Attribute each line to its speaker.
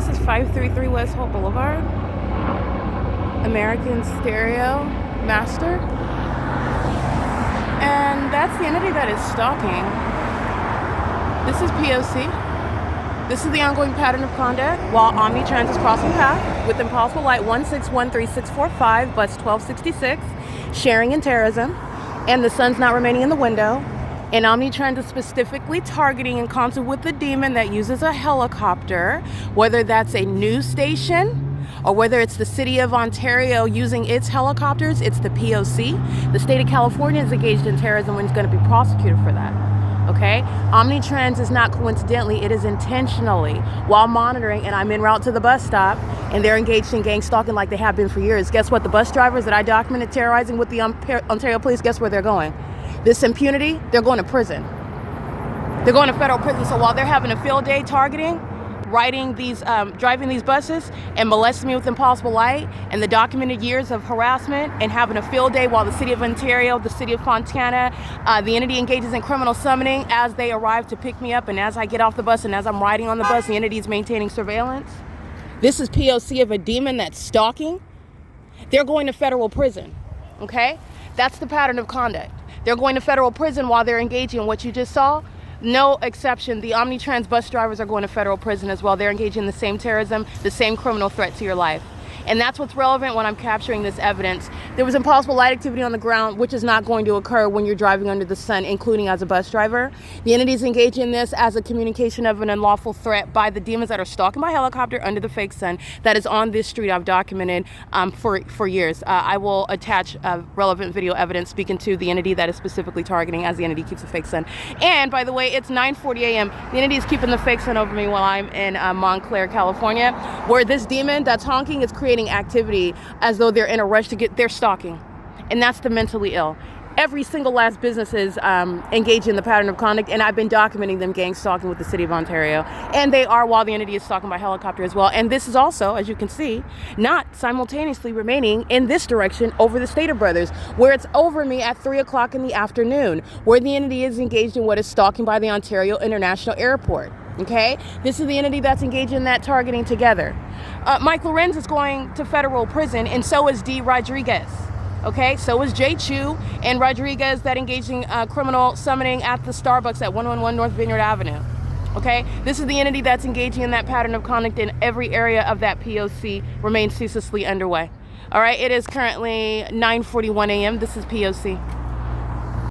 Speaker 1: This is 533 West Holt Boulevard. American Stereo Master. And that's the entity that is stalking. This is P.O.C. This is the ongoing pattern of conduct while Omnitrans is crossing path with impossible light 1613645, bus 1266, sharing in terrorism, and the sun's not remaining in the window. And Omnitrans is specifically targeting in concert with the demon that uses a helicopter, whether that's a news station or whether it's the city of Ontario using its helicopters. It's the P.O.C. The state of California is engaged in terrorism and is going to be prosecuted for that. Okay? Omnitrans is not coincidentally, it is intentionally while monitoring, and I'm en route to the bus stop, and they're engaged in gang stalking like they have been for years. Guess what? The bus drivers that I documented terrorizing with the Ontario police, guess where they're going? This impunity, they're going to prison. They're going to federal prison. So while they're having a field day targeting, driving these buses and molesting me with impossible light and the documented years of harassment and having a field day while the city of Ontario, the city of Fontana, the entity engages in criminal summoning as they arrive to pick me up, and as I get off the bus and as I'm riding on the bus, the entity is maintaining surveillance. This is P.O.C. of a demon that's stalking. They're going to federal prison, okay? That's the pattern of conduct. They're going to federal prison while they're engaging in what you just saw. No exception. The Omnitrans bus drivers are going to federal prison as well. They're engaging in the same terrorism, the same criminal threat to your life. And that's what's relevant when I'm capturing this evidence. There was impossible light activity on the ground, which is not going to occur when you're driving under the sun, including as a bus driver. The entities engaging in this as a communication of an unlawful threat by the demons that are stalking by helicopter under the fake sun that is on this street I've documented for years. I will attach relevant video evidence speaking to the entity that is specifically targeting as the entity keeps the fake sun. And by the way, it's 9:40 a.m. The entity is keeping the fake sun over me while I'm in Montclair, California, where this demon that's honking is creating activity as though they're in a rush to get, they're stalking. And that's the mentally ill. Every single last business is engaged in the pattern of conduct, and I've been documenting them gang stalking with the city of Ontario. And they are while the entity is stalking by helicopter as well. And this is also, as you can see, not simultaneously remaining in this direction over the Stater Brothers, where it's over me at 3 o'clock in the afternoon, where the entity is engaged in what is stalking by the Ontario International Airport. Okay, this is the entity that's engaged in that targeting together. Mike Lorenz is going to federal prison, and so is D. Rodriguez. Okay, so is J. Chu and Rodriguez that engaged in criminal summoning at the Starbucks at 111 North Vineyard Avenue. Okay, this is the entity that's engaging in that pattern of conduct in every area of that P.O.C. remains ceaselessly underway. All right, it is currently 9:41 a.m. This is P.O.C.